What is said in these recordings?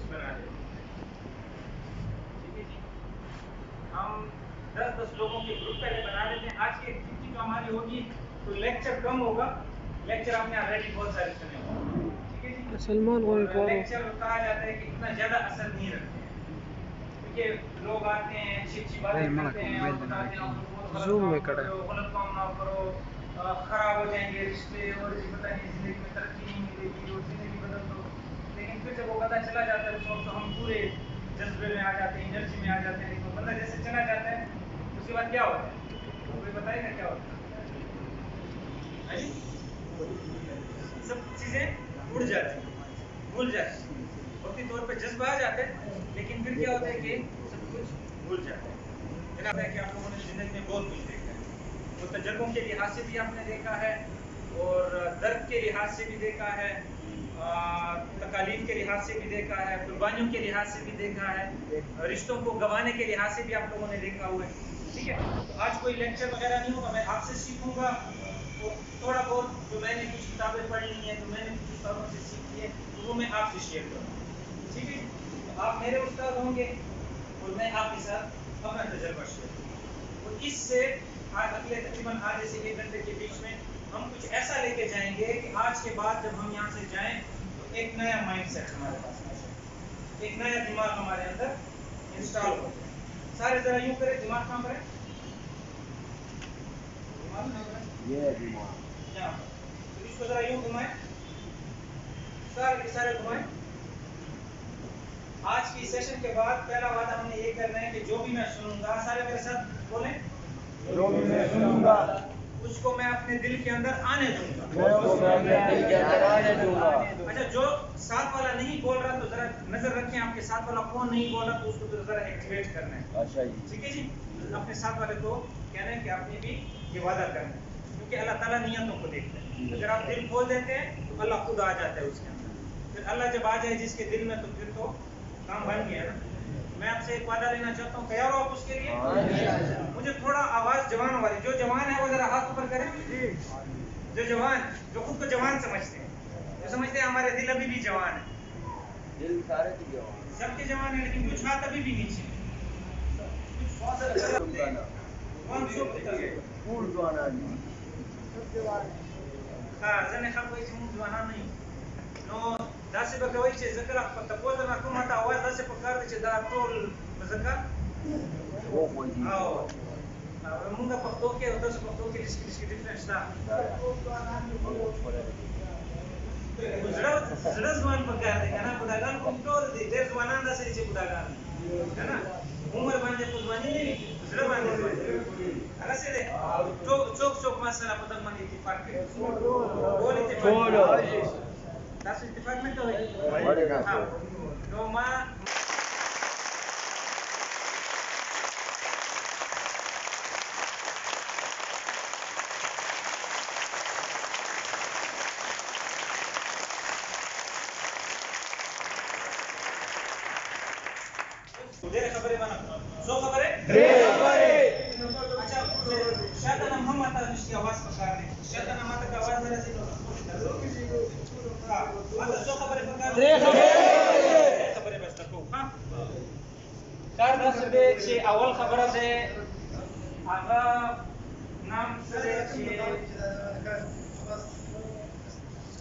बना रहे, ठीक है जी। हम 10-10 लोगों के ग्रुप पहले बना लेते हैं। आज की एक्टिविटी जो हमारी होगी तो लेक्चर कम होगा, लेक्चर आपने ऑलरेडी बहुत सारे सुने होंगे, ठीक है जी। सलमान लेक्चर कहा जाता है कि इतना ज़्यादा असर नहीं रखते हैं, क्योंकि लोग आते हैं अच्छी बातें करते हैं और बताते हैं गलत काम ना करो, ख़राब हो जाएंगे रिश्ते और पता नहीं ज़िंदगी में तरक्की नहीं मिलेगी और ज़िंदगी बदल दो। लेकिन फिर जब वो पता चला जाता है उस वक्त तो हम पूरे जज्बे में आ जाते हैं, एनर्जी में आ जाते हैं। लेकिन बंदा जैसे चला जाता है उसके बाद क्या होता है, कोई बताएगा क्या होता है? सब चीज़ें उड़ जाती हैं, भूल जाती हैं, वक्ती तौर पे जज्बा आ जाता है, लेकिन फिर क्या होता है कि सब कुछ भूल जाता है। मेरा है कि आप लोगों ने ज़िंदगी में बहुत कुछ देखा है, वो तजुर्बों के लिहाज से भी आपने देखा है और दर्द के लिहाज से भी देखा है, तकालीफ के लिहाज से भी देखा है, कुर्बानियों के लिहाज से भी देखा है, रिश्तों को गंवाने के लिहाज से भी आप लोगों ने देखा हुआ है, ठीक है। तो आज कोई लेक्चर वगैरह नहीं होगा, मैं आपसे सीखूंगा तो थोड़ा बहुत जो मैंने कुछ किताबें पढ़ ली हैं, जो मैंने कुछ किताबों से सीखी है, तो वो मैं आपसे शेयर करूँगा, ठीक है। तो आप मेरे उस्ताद होंगे और मैं आपके साथ अपना तजर्बा शेयर करूँगा। तो इससे आज अगले तकरीबन आधे से 1 घंटे के बीच में हम कुछ ऐसा लेके जाएंगे कि आज के बाद जब हम यहाँ से जाएं तो एक नया माइंड सेट हमारे पास आ जाए, एक नया दिमाग हमारे अंदर इंस्टॉल हो जाए। सारे जरा यूँ करें, दिमाग कहाँ पर है? दिमाग कहाँ पर है? ये दिमाग यहाँ पर। तो इसको जरा यूँ घुमाएं, सारे के सारे घुमाएं। आज की सेशन के बाद पहला वादा हमने ये करना है कि जो भी मैं सुनूंगा, सारे मेरे साथ बोलें, जो भी मैं सुनूंगा उसको मैं अपने दिल के अंदर आने दूंगा। अच्छा, जो साथ वाला नहीं बोल रहा तो जरा नजर रखें, आपके साथ वाला कौन नहीं बोल रहा तो उसको तो जरा एक्टिवेट करना है। अच्छा जी, ठीक है जी। अपने साथ वाले को कहना है कि आपने भी ये वादा करना है, क्योंकि अल्लाह ताला नियतों को देखता है। अगर आप दिल खोल देते हैं तो अल्लाह खुद आ जाता है उसके अंदर। फिर अल्लाह जब आ जाए जिसके दिल में, तो फिर तो काम बन गया ना। मैं आपसे एक वादा लेना चाहता हूँ, तैयार हो आप उसके लिए? मुझे थोड़ा आवाज जवान वाली, जो जवान है वो जरा हाथ ऊपर करें। जो जवान, जो खुद को जवान समझते हैं, जो समझते हैं हमारे दिल अभी भी जवान है, दिल सारे जवान, सबके जवान है, लेकिन कुछ हाथ अभी भी नीचे। हाँ, जने खाल कोई चीज़ जवाना नहीं। नो दासे बकवाई चे ज़करा पता पोज़ ना कुम हटा आवाज़ दासे पकार दे चे दा टोल ज़का। वो कोई नहीं। हाँ, मुंगा पक्तो के उधर से पक्तो के जिसकी डिफरेंस था। ज़रा ज़ुबान पकार दे क्या ना, बुदागान को टोल दे, देर ज़ुबानान दासे चे बुदागान, है ना? उम्र बांधे पुज़वानी नहीं, ज़रा बांधे। अगर से दे, चोक मासला पतंग मांगी इत्तिफाक के। बोल इत्तिफाक। दासे इत्तिफाक में तो है। हाँ, तो माँ उधर खबरें बना, सो खबरें? अच्छा, शायद हम आता इसकी आवाज़ पकार दे, शायद हम आता का आवाज़ जरा से हाँ, मतलब सो खबरें पकार दे, खबरें बस तक हाँ। कार दस बे चे अवल खबर से आगा नाम से चे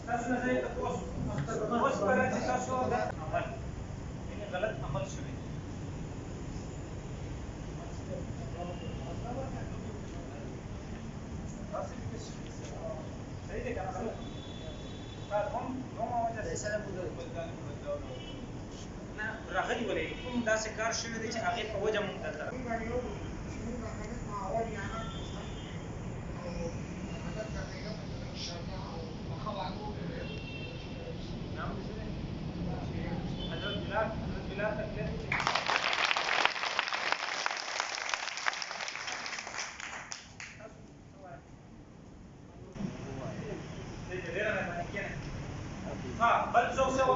दस में से पोस्ट पर चे सो अमल, ये गलत अमल शुरू सही देखा ना, ना राहली वाले तुम दासे कार शुरू दे चे आगे पहुंचा मुंतज़र नाम हज़रत बिलाल तक ले हाँ, बल जोक से वो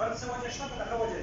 बल से वजह शो का वजह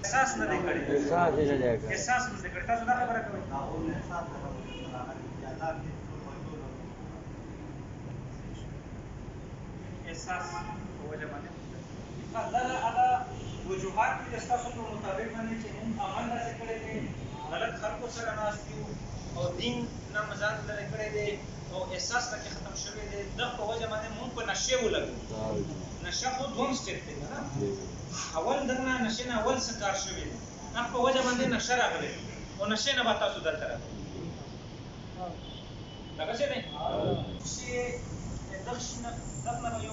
एहसास न करी एहसास ही न जाएगा एहसास न करी तासो ना खबर कोई एहसास वजह माने अल्लाह अदा वजूहात की दस्तासो के मुताबिक माने कि हम अमल से करे थे गलत खलको सर नास कियो और दिन ना मजाक लरे करे दे और एहसास तक खत्म शवे दे द को वजह माने मुंह पर नशे वो लगे नशा को ध्वंस चलते ना अवल दगना नशे ना अवल सकार शवे आपको वजह माने नशा रागले और नशे ना बाता सुधर करा लगा से नहीं से दक्षिण दगना यो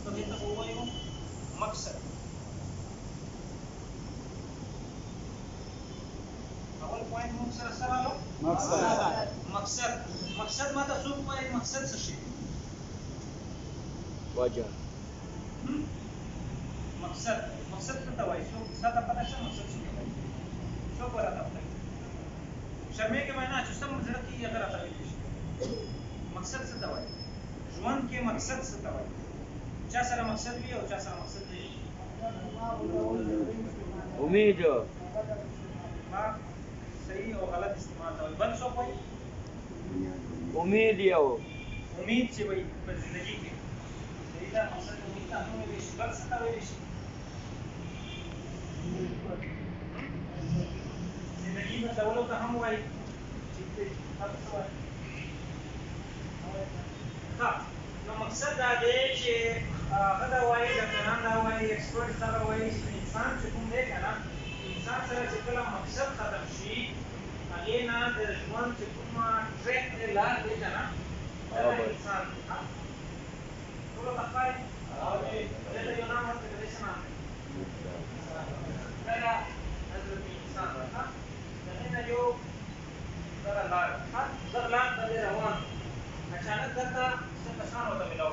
तभी तो हुआ यो मकसद अवल पॉइंट मुंह सर आलो मकसद माता सुख पाए मकसद से शे वजह मकसद तो दवाई सो सादा पता है मकसद से सो पर आता है शर्मे के महीना जो सब जरूरत की अगर आता है मकसद से दवाई जुआन के मकसद से दवाई क्या सारा मकसद भी और क्या सारा मकसद नहीं उम्मीद मां सही और गलत इस्तेमाल था बन सो कोई उम्मीद या वो उम्मीद से वही पर जिंदगी के सही था मकसद उम्मीद था हमें भी गलत सता हुई जिंदगी में दौलत का हम हुआ जीते अब तो हाँ तो मकसद आगे कि हदा वाई डॉक्टरान दा वाई एक्सपर्ट दा वाई इंसान से तुम देखा ना इंसान सर से कला मकसद खत्म शी आगे ना दर्जमान से तुम ट्रैक पे ला देखा ना इंसान तो लोग अकाई ये तो नाम है रिलेशन है पहला हजरत इंसान था लेकिन जो दरलान बदे रवान अचानक करता से परेशान होता मिलाओ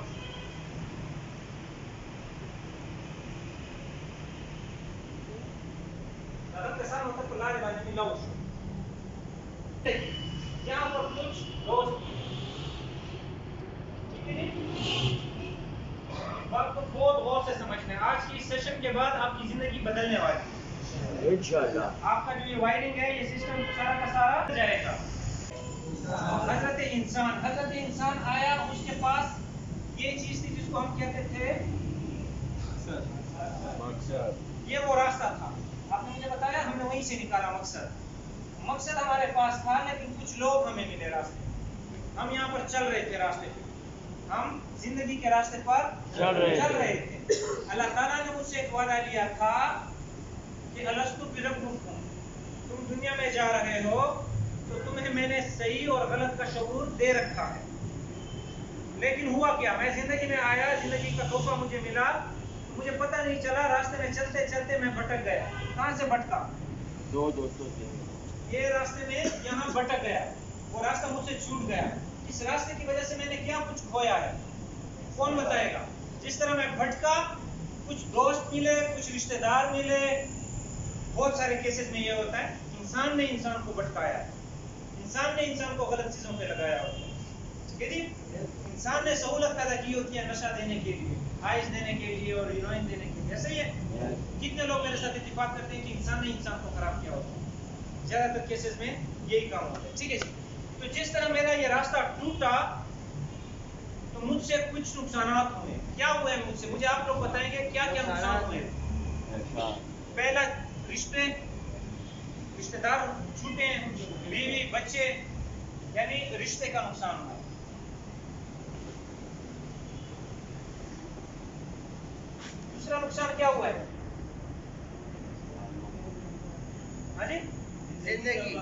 अगर परेशान होता तो लारे बाजी मिलाओ यहाँ पर कुछ दोस्त ठीक है बात को बहुत गौर से समझना है आज की सेशन के बाद आपकी जिंदगी बदलने वाली है इंशाल्लाह आपका जो ये वायरिंग है ये सिस्टम सारा का सारा जाएगा हजरत इंसान आया उसके पास ये चीज थी जिसको हम कहते थे मकसद ये वो रास्ता था आपने मुझे बताया हमने वहीं से निकाला मकसद हमारे पास था लेकिन कुछ लोग हमें मिले रास्ते हम यहाँ पर चल रहे थे रास्ते पे हम जिंदगी के रास्ते पर चल रहे थे अल्लाह ताला ने मुझसे एक वादा लिया था कि अलस्तु बिरब्बुकुम तुम दुनिया में जा रहे हो तो तुम्हें मैंने सही और गलत का शऊर दे रखा है लेकिन हुआ क्या मैं जिंदगी में आया जिंदगी का तोहफा मुझे मिला तो मुझे पता नहीं चला रास्ते में चलते चलते मैं भटक गया कहाँ से भटका दो दोस्तों से ये रास्ते में यहाँ भटक गया वो रास्ता मुझसे छूट गया इस रास्ते की वजह से मैंने क्या कुछ खोया है कौन बताएगा जिस तरह मैं भटका कुछ दोस्त मिले कुछ रिश्तेदार मिले बहुत सारे केसेस में ये होता है इंसान ने इंसान को भटकाया इंसान ने इंसान को गलत चीजों पे लगाया होता है ठीक है जी इंसान ने सहूलत पैदा की होती है नशा देने के लिए आइस देने के लिए और हीरोइन देने के लिए ऐसा ही है कितने लोग मेरे साथ इत्तेफाक करते हैं कि इंसान ने इंसान को खराब किया होता है ज्यादातर केसेस में यही काम होता है ठीक है जी तो जिस तरह मेरा ये रास्ता टूटा तो मुझसे कुछ नुकसान हुए क्या हुए मुझसे मुझे आप लोग बताएंगे क्या क्या नुकसान हुए पहला रिश्तेदार छूटे बीवी बच्चे यानी रिश्ते का नुकसान हुआ दूसरा नुकसान क्या हुआ है हाँ जी जिंदगी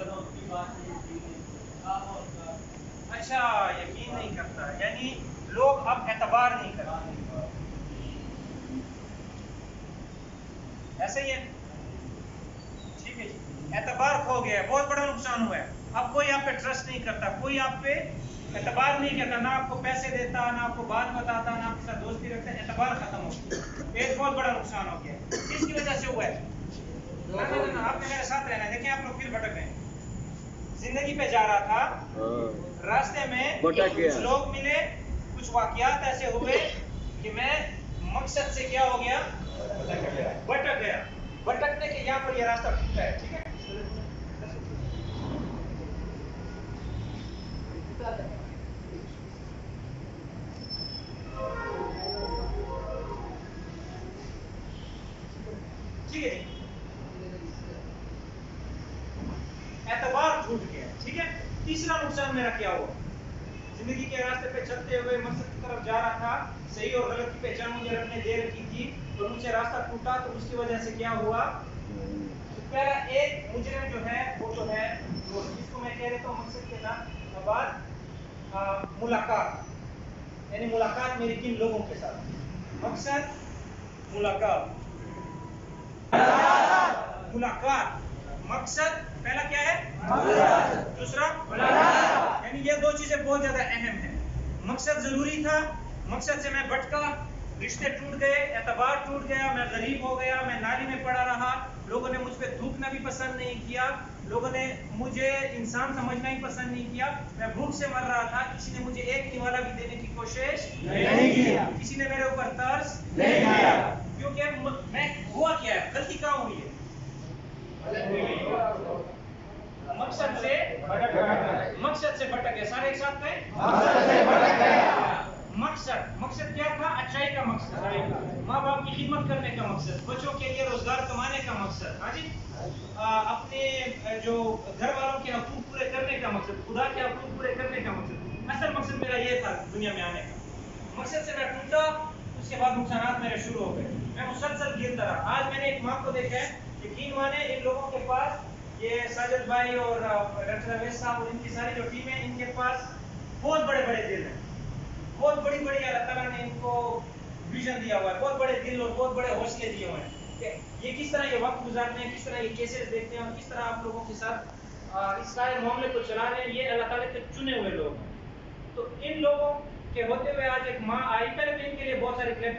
अच्छा यकीन नहीं करता यानी लोग अब एतबार नहीं करते ऐसे ही है ठीक है जी एतबार खो गया बहुत बड़ा नुकसान हुआ है अब कोई आप पे ट्रस्ट नहीं करता कोई आप पे एतबार नहीं करता, ना आपको पैसे देता, ना आपको बात बताता, ना आपके साथ दोस्ती रखता, एतबार खत्म हो गया। एक बहुत बड़ा नुकसान हो गया। किसकी वजह से हुआ है? ना, आपने मेरे साथ रहना है। देखिए आप लोग फिर भटक गए। जिंदगी पे जा रहा था, रास्ते में कुछ लोग मिले, कुछ वाकयात ऐसे हुए कि मैं मकसद से क्या हो गया, भटक गया। भटकने के यहाँ पर ये रास्ता टूटा है, ठीक है। ठीक है जी, एतबार छूट गया, ठीक है। तीसरा नुकसान मेरा क्या हुआ? जिंदगी के रास्ते पे चलते हुए मकसद की तरफ जा रहा था, सही और गलत की पहचान मुझे रखने दे रखी थी, और मुझे रास्ता टूटा, तो उसकी वजह से क्या हुआ? तो पहला एक मुजरिम जो है, वो जो है, वो जिसको मैं कह देता हूँ मकसद के नाम बाद मुलाकात, यानी मुलाकात मेरी किन लोगों के साथ। मकसद मुलाकात, मुलाकात, मकसद पहला क्या है? दूसरा यानी ये दो चीजें बहुत ज्यादा अहम है। मकसद जरूरी था, मकसद से मैं भटका, रिश्ते टूट गए, एतबार टूट गया, मैं गरीब हो गया, मैं नाली में पड़ा रहा, लोगों ने मुझ पे थूकना भी पसंद नहीं किया, लोगों ने मुझे इंसान समझना ही पसंद नहीं किया, मैं भूख से मर रहा था, किसी ने मुझे एक निवाला भी देने की कोशिश नहीं किया, किसी ने मेरे ऊपर तरस नहीं किया, क्योंकि मैं हुआ क्या है, गलती कहाँ हुई है? मकसद से भटक गए। सारे एक साथ गए, मकसद क्या था? अच्छाई का मकसद, माँ बाप की खिदमत करने का मकसद, बच्चों के लिए रोजगार कमाने का मकसद, हाँ जी, अपने जो घर वालों के हकूक पूरे करने का मकसद, खुदा के हकूक पूरे करने का मकसद। असल मकसद मेरा ये था दुनिया में आने का। मकसद से मैं टूटा, उसके बाद नुकसान मेरे शुरू हो गए, मैं मुसलसल गिरता रहा। आज मैंने एक माँ को देखा है, यकीन माने इन लोगों के पास, ये साजिद भाई और डॉक्टर अवैस साहब और इनकी सारी जो टीम है, इनके पास बहुत बड़े बड़े दिल हैं, बहुत बड़ी बड़ी अल्लाह ताला ने इनको विजन दिया हुआ है, बहुत बड़े दिल और बहुत बड़े हौसले दिए हुए हैं। ये किस तरह ये वक्त गुजारते हैं, किस तरह ये केसेस देखते हैं, और किस तरह आप लोगों के साथ इस सारे मामले को चला रहे हैं, ये अल्लाह ताला के चुने हुए लोग हैं। तो इन लोगों के होते हुए आज एक माँ आई, पहले तो इनके लिए बहुत सारे क्लेम।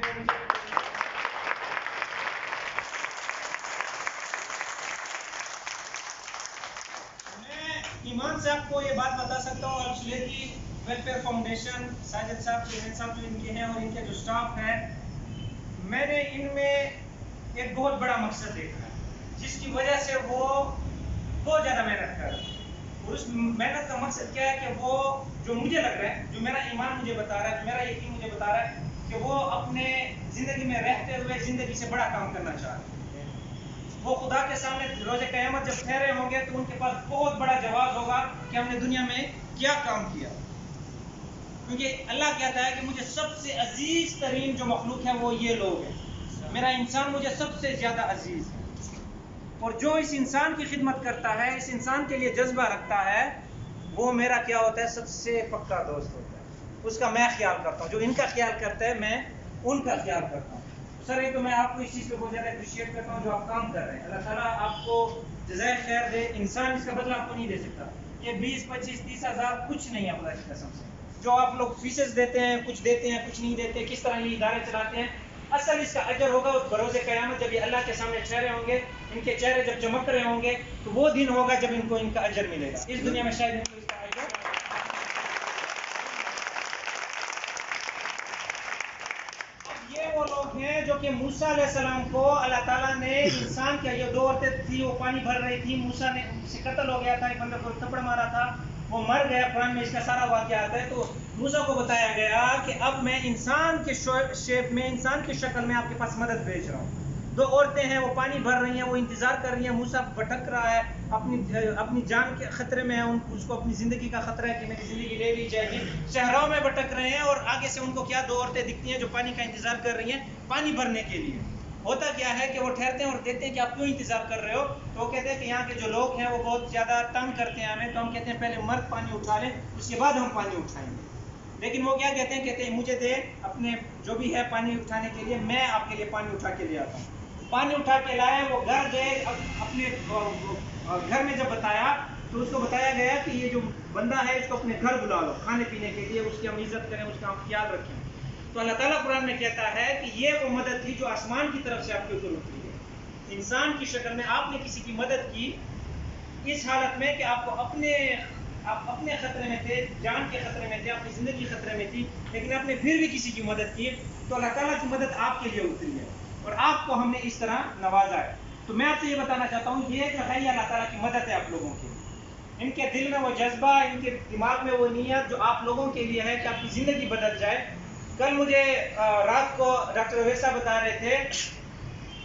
ईमान से आपको ये बात बता सकता हूँ, अल्सुलेती वेलफेयर फाउंडेशन, साजिद साहब, सुहेल साहब जो इनके हैं और इनके जो स्टाफ हैं, मैंने इनमें एक बहुत बड़ा मकसद देखा है, जिसकी वजह से वो बहुत ज़्यादा मेहनत कर रहे हैं। और उस मेहनत का मकसद क्या है कि वो जो मुझे लग रहा है, जो मेरा ईमान मुझे बता रहा है, जो मेरा यकीन मुझे बता रहा है कि वो अपने ज़िंदगी में रहते हुए ज़िंदगी से बड़ा काम करना चाह रहे हैं। वो खुदा के सामने रोज़े क़यामत जब ठहरे होंगे तो उनके पास बहुत बड़ा जवाब होगा कि हमने दुनिया में क्या काम किया। क्योंकि अल्लाह कहता है कि मुझे सबसे अजीज तरीन जो मखलूक है वो ये लोग हैं, मेरा इंसान मुझे सबसे ज़्यादा अजीज है। और जो इस इंसान की खिदमत करता है, इस इंसान के लिए जज्बा रखता है, वो मेरा क्या होता है? सबसे पक्का दोस्त होता है। उसका मैं ख्याल करता हूँ, जो इनका ख्याल करता है मैं उनका ख्याल करता हूँ। सर ये तो मैं आपको इस चीज़ पे बहुत ज़्यादा अप्रिशिएट करता हूँ जो आप काम कर रहे हैं। अल्लाह ताला आपको जज़ाए खैर दे। इंसान इसका बदला आपको नहीं दे सकता। ये 20, 25, 30 हज़ार कुछ नहीं है खुदा की कसम से। जो आप लोग फीसेस देते हैं, कुछ नहीं देते, किस तरह ये इदारे चलाते हैं, असल इसका अजर होगा बरोज़े क़यामत जब ये अल्लाह के सामने ठहरे होंगे, इनके चेहरे जब चमक रहे होंगे, तो वो दिन होगा जब इनको इनका अजर मिलेगा। इस दुनिया में शायद इनको इसका अजर। ये वो लोग हैं जो कि मूसा अलैहिस्सलाम को अल्लाह ताला ने इंसान के, ये 2 औरतें थी, वो पानी भर रही थी, मूसा ने उनसे कत्ल हो गया था, एक बंदे को थप्पड़ मारा था, वो मर गया। कुरान में इसका सारा वाक़या आता है। तो मूसा को बताया गया कि अब मैं इंसान के शेप में, इंसान की शक्ल में आपके पास मदद भेज रहा हूँ। 2 औरतें हैं, वो पानी भर रही हैं, वो इंतज़ार कर रही हैं। मूसा भटक रहा है, अपनी जान के खतरे में है, उसको अपनी ज़िंदगी का खतरा है कि मेरी ज़िंदगी ले ली जाएगी। सहराओं में भटक रहे हैं और आगे से उनको क्या 2 औरतें दिखती हैं जो पानी का इंतज़ार कर रही हैं, पानी भरने के लिए। होता क्या है कि वो ठहरते हैं और देखते हैं कि आप क्यों इंतज़ार कर रहे हो, तो वो कहते हैं कि यहाँ के जो लोग हैं वो बहुत ज़्यादा तंग करते हैं हमें, तो हम कहते हैं पहले मर्द पानी उठा लें, उसके बाद हम पानी उठाएंगे। लेकिन वो क्या कहते हैं मुझे दे अपने जो भी है पानी उठाने के लिए, मैं आपके लिए पानी उठा के ले आता हूँ। पानी उठा के लाए, वो घर गए, अपने घर में जब बताया तो उसको बताया गया कि ये जो बंदा है इसको अपने घर बुला लो खाने पीने के लिए, उसकी हम इज्जत करें, उसका हम ख्याल रखें। तो अल्लाह ताला कुरान में कहता है कि ये वो मदद थी जो आसमान की तरफ से आपके ऊपर उतरी है। इंसान की शक्ल में आपने किसी की मदद की इस हालत में कि आप अपने खतरे में थे, जान के खतरे में थे, आपकी ज़िंदगी खतरे में थी, लेकिन आपने फिर भी किसी की मदद की, तो अल्लाह ताला की मदद आपके लिए उतरी है और आपको हमने इस तरह नवाजा है। तो मैं आपसे ये बताना चाहता हूँ, ये जो है अल्लाह ताला की मदद है आप लोगों की। इनके दिल में वो जज्बा, इनके दिमाग में वो नीयत जो आप लोगों के लिए है कि आपकी ज़िंदगी बदल जाए। कल मुझे रात को डॉक्टर वैसा बता रहे थे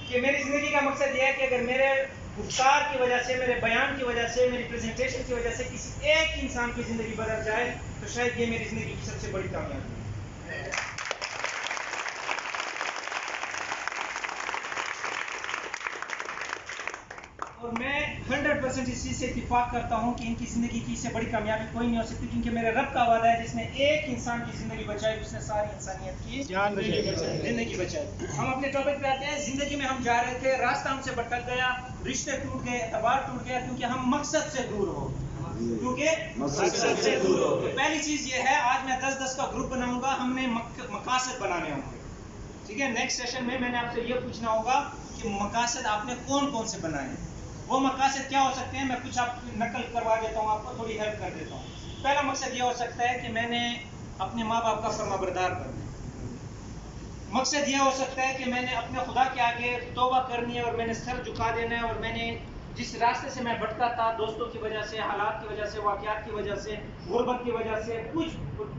कि मेरी ज़िंदगी का मकसद ये है कि अगर मेरे गुफ्तार की वजह से, मेरे बयान की वजह से, मेरी प्रेजेंटेशन की वजह से किसी एक इंसान की ज़िंदगी बदल जाए तो शायद ये मेरी ज़िंदगी की सबसे बड़ी कामयाबी है। और मैं 100% इस चीज़ से इत्तेफाक करता हूँ कि इनकी ज़िंदगी की इससे बड़ी कामयाबी कोई नहीं हो सकती, क्योंकि मेरे रब का वादा है जिसने एक इंसान की ज़िंदगी बचाई उसने सारी इंसानियत की ज़िंदगी बचाई। हम अपने टॉपिक पे आते हैं। ज़िंदगी में हम जा रहे थे, रास्ता हमसे भटक गया, रिश्ते टूट गए, एतबार टूट गया, क्योंकि हम मकसद से दूर हो। तो पहली चीज़ ये है, आज मैं 10-10 का ग्रुप बनाऊंगा, हमने मकासद बनाने होंगे। ठीक है, नेक्स्ट सेशन में मैंने आपसे ये पूछना होगा कि मकासद आपने कौन कौन से बनाए, वो मकासद क्या हो सकते हैं। मैं कुछ आप नकल करवा देता हूँ, आपको थोड़ी हेल्प कर देता हूँ। पहला मकसद ये हो सकता है कि मैंने अपने माँ बाप का फरमाबरदार करना। मकसद ये हो सकता है कि मैंने अपने खुदा के आगे तौबा करनी है और मैंने सर झुका देना है, और मैंने जिस रास्ते से मैं भटका था, दोस्तों की वजह से, हालात की वजह से, वाक़यात की वजह से, गुर्बत की वजह से, कुछ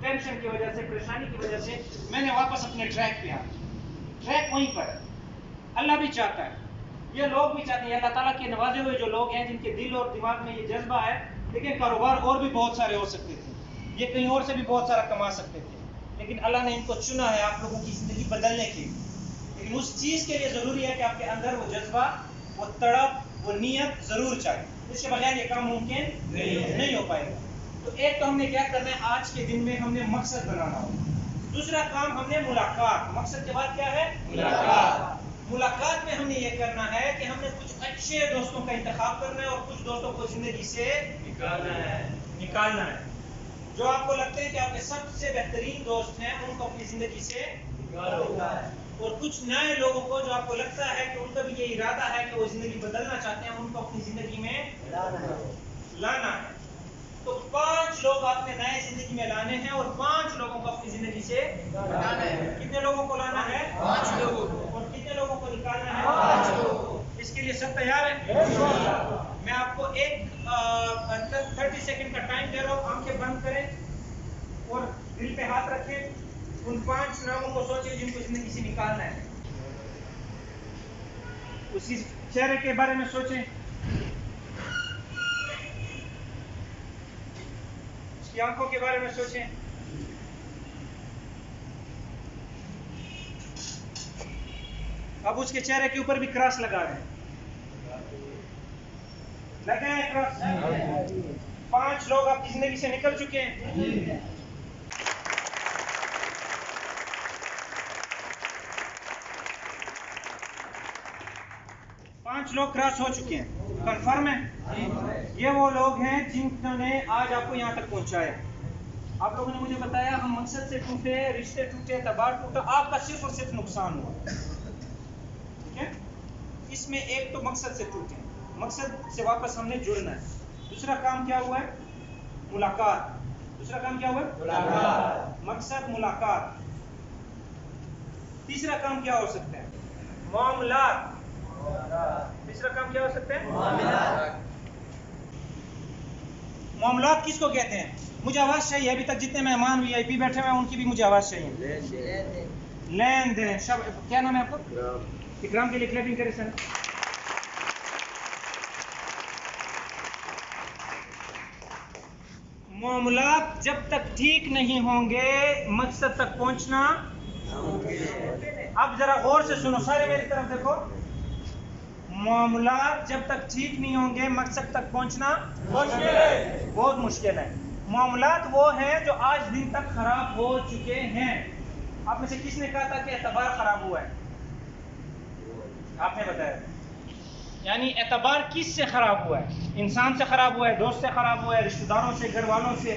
टेंशन की वजह से, परेशानी की वजह से, मैंने वापस अपने ट्रैक पे आना। ट्रैक वहीं पर है। अल्लाह भी चाहता है, ये लोग भी चाहते हैं, अल्लाह ताला के नवाजे हुए जो लोग हैं जिनके दिल और दिमाग में ये जज्बा है। लेकिन कारोबार और भी बहुत सारे हो सकते थे, ये कहीं और से भी बहुत सारा कमा सकते थे, लेकिन अल्लाह ने इनको चुना है आप लोगों की ज़िंदगी बदलने के लिए। लेकिन उस चीज़ के लिए ज़रूरी है कि आपके अंदर वो जज्बा, वो तड़प, वो नीयत ज़रूर चाहिए। इसके बगैर ये काम मुमकिन नहीं हो पाएगा। तो एक तो हमने क्या करना है, आज के दिन में हमने मकसद बनाना होगा। दूसरा काम हमने मुलाकात, मकसद के बाद क्या है मुलाकात। मुलाकात में हमने ये करना है कि हमने कुछ अच्छे दोस्तों का इंतखाब करना है और कुछ दोस्तों को जिंदगी से निकालना है। जो आपको लगते हैं कि आपके सबसे बेहतरीन दोस्त हैं, उनको अपनी जिंदगी से निकालना है। और कुछ नए लोगों को जो आपको लगता है कि उनका भी ये इरादा है कि वो जिंदगी बदलना चाहते हैं, उनको अपनी जिंदगी में लाना है। तो 5 लोग आपने नए जिंदगी में लाने हैं और 5 लोगों को अपनी जिंदगी से निकालना है। कितने लोगों को लाना है? 5 लोगों को। और कितने लोगों को निकालना है? 5 लोगों को। इसके लिए सब तैयार हैं? मैं आपको एक 30 सेकंड का टाइम दे रहा हूँ। आंखें बंद करें और दिल पे हाथ रखें। उन 5 नामों को सोचें जिनको जिंदगी से निकालना है। उसी चेहरे के बारे में सोचें, उसकी आंखों के बारे में सोचें। अब उसके चेहरे के ऊपर भी क्रॉस लगा दें। लगे हैं क्रॉस? 5 लोग आपकी जिंदगी से निकल चुके हैं। पांच लोग क्रॉस हो चुके हैं, कंफर्म है? ये वो लोग हैं जिन्होंने आज आपको यहाँ तक पहुँचाया। आप लोगों ने मुझे बताया हम मकसद से टूटे, रिश्ते टूटे, तबार टूटा, आपका सिर्फ और सिर्फ नुकसान हुआ। ठीक है, इसमें एक तो मकसद से टूटे, मकसद से वापस हमने जुड़ना है। दूसरा काम क्या हुआ है? मुलाकात। दूसरा काम क्या हुआ है? मुलाकात। मकसद मुलाकात। तीसरा काम क्या हो सकता है? मामलात। तीसरा काम क्या हो सकता है? मामलात किसको कहते हैं? मुझे आवाज चाहिए। अभी तक जितने मेहमान वीआईपी बैठे हुए हैं उनकी भी मुझे आवाज चाहिए। लेन देन। क्या नाम है आपको? इकराम के लिए क्लैपिंग करें सर। मामलात जब तक ठीक नहीं होंगे मकसद तक पहुंचना। अब जरा गौर से सुनो, सारे मेरी तरफ देखो। मामलात जब तक ठीक नहीं होंगे मकसद तक पहुंचना मुश्किल है, बहुत मुश्किल है। मामलात वो हैं जो आज दिन तक खराब हो चुके हैं। आप में से किसने कहा था कि एतबार खराब हुआ है? आपने बताया। यानी एतबार किस से ख़राब हुआ है? इंसान से ख़राब हुआ है, दोस्त से ख़राब हुआ है, रिश्तेदारों से, घर वालों से।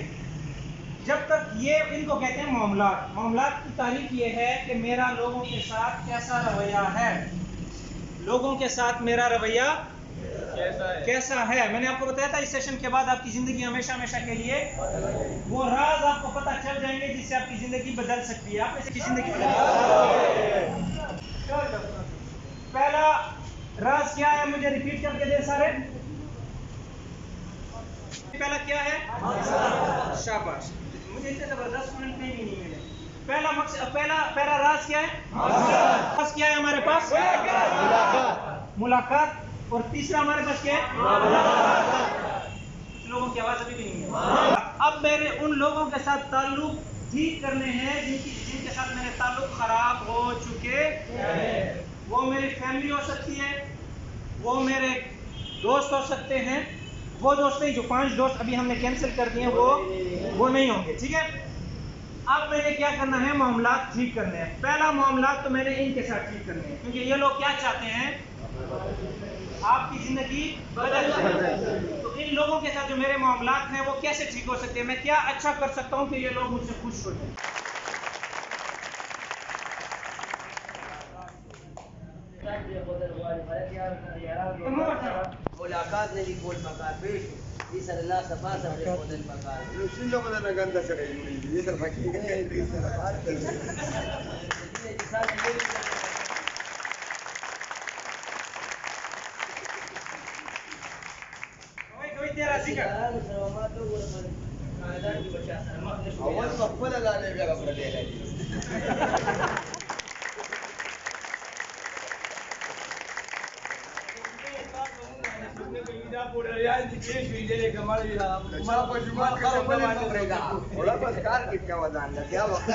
जब तक ये इनको कहते हैं मामलात। मामलात की तारीफ ये है कि मेरा लोगों के साथ कैसा रवैया है, लोगों के साथ मेरा रवैया कैसा है। मैंने आपको बताया था इस सेशन के बाद आपकी ज़िंदगी हमेशा हमेशा के लिए वो राज आपको पता चल जाएंगे जिससे आपकी ज़िंदगी बदल सकती है। आप इसकी ज़िंदगी पहला राज क्या है? मुझे रिपीट करके दे सारे। पहला क्या है? शाबाश, मुझे इतने जबरदस्त पॉइंट नहीं मिले। पहला मकसद, पहला राज क्या है? राज क्या है हमारे पास? मुलाकात। और तीसरा हमारे पास क्या है? कुछ लोगों की आवाज अभी भी नहीं है। अब मेरे उन लोगों के साथ ताल्लुक ठीक करने हैं जिनके साथ मेरे ताल्लुक खराब हो चुके हैं। वो मेरी फैमिली हो सकती है, वो मेरे दोस्त हो सकते हैं। वो दोस्त नहीं, जो 5 दोस्त अभी हमने कैंसिल कर दिए वो नहीं होंगे, ठीक है। अब मैंने क्या करना है? मामलात ठीक करने हैं। पहला मामलात तो मैंने इनके साथ ठीक करने हैं, क्योंकि ये लोग क्या चाहते हैं? आपकी जिंदगी बदल जाए। तो इन लोगों के साथ जो मेरे मामलात हैं वो कैसे ठीक हो सकते हैं? मैं क्या अच्छा कर सकता हूँ कि ये लोग मुझसे खुश हो जाए? मुलाकात ने भी कोल पकार पेश दी सरना सफा सब कोदन पकार Rushin da bana ganda sare yuri. Ye tarfa ki ne ri sara par कोई तेरा जिक्र अव्वल सफल लगाने का कपड़ा ले ले थोड़ा बस कार किट का वजन है क्या वक्त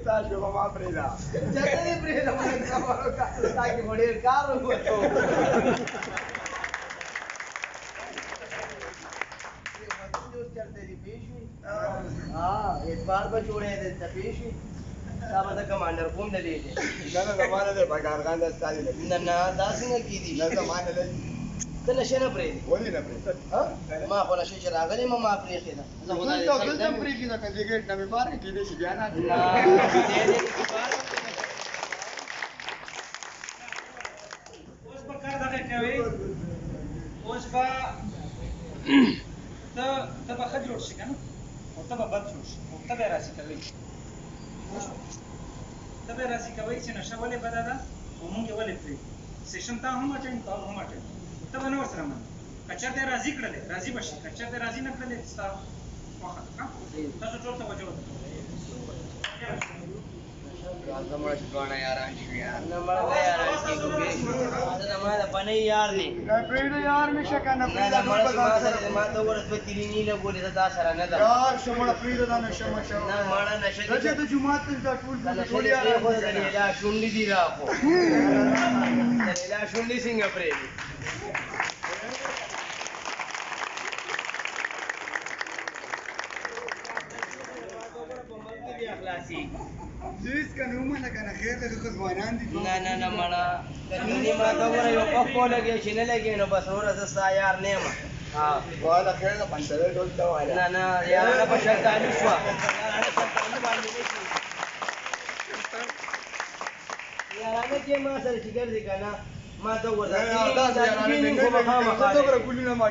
Stage vamos aprender. Ya te presa para que vamos a que morir el carro हाँ एक बार पर छोड़े थे तपीश क्या बता कमांडर कौन ले ले ना जमाने दे पगार का अंदर साली ना दास ने की थी ना जमाने दे तो नशे न प्रे बोली ना प्रे हां मां को नशे चला गली मां प्रे थे ना तो गलत प्रे की ना कजे गेट ना बार की दे सी ना दे दे की बार उस पर कर दे क्या हुई उस पर तब खजल उठ सका ना और तब बद उठ तब राशि कवि तब राशि कवि से नशा वाले बदादा होंगे वाले फ्री सेशन ता हम अटेंड तब न वसरा मन कच्चा ते राजी कडले राजी बशी कच्चा ते राजी न कडले स्टा वाखा का तसो चोरता वजो नंबर शिकवाना यार आंटी यार नंबर यार आंटी को भी नंबर बने यार ने ना प्रेड यार में शका ना प्रेड नंबर शिकवाना मां तो वर्ष पे तीन नी ने बोले था सरा ना यार शमड़ा प्रेड दा नशा मशा ना माड़ा नशे रजे तो जुमात दा टूल थोड़ी यार हो ला शुंडी दी राखो ला शुंडी सिंह प्रेमी Luis kanuma na kana khair da khazwanan di ना माड़ा कहीं मां तो वर यो पक्को लगे छिने लगे नो बस और दस्ता यार ने मा हां वाला khair da पंचरे डोलता वाला ना यार ना पछता नहीं हुआ यार ने पता बांध नहीं यार ने के मां सर शिगर दिखाना मां तो वर da kulina ma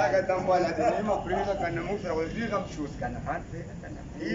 da dam wala di ma preda kana mu sara wal di gam shoes kana han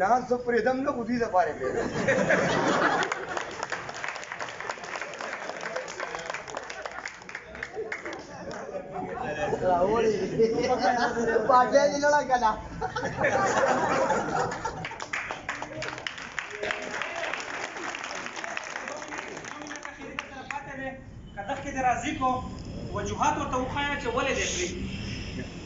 na so predam na khudi da pare pe Rahul पाटिया जिला कला कदख के राजी को वजूहात और तवखाया के वले दे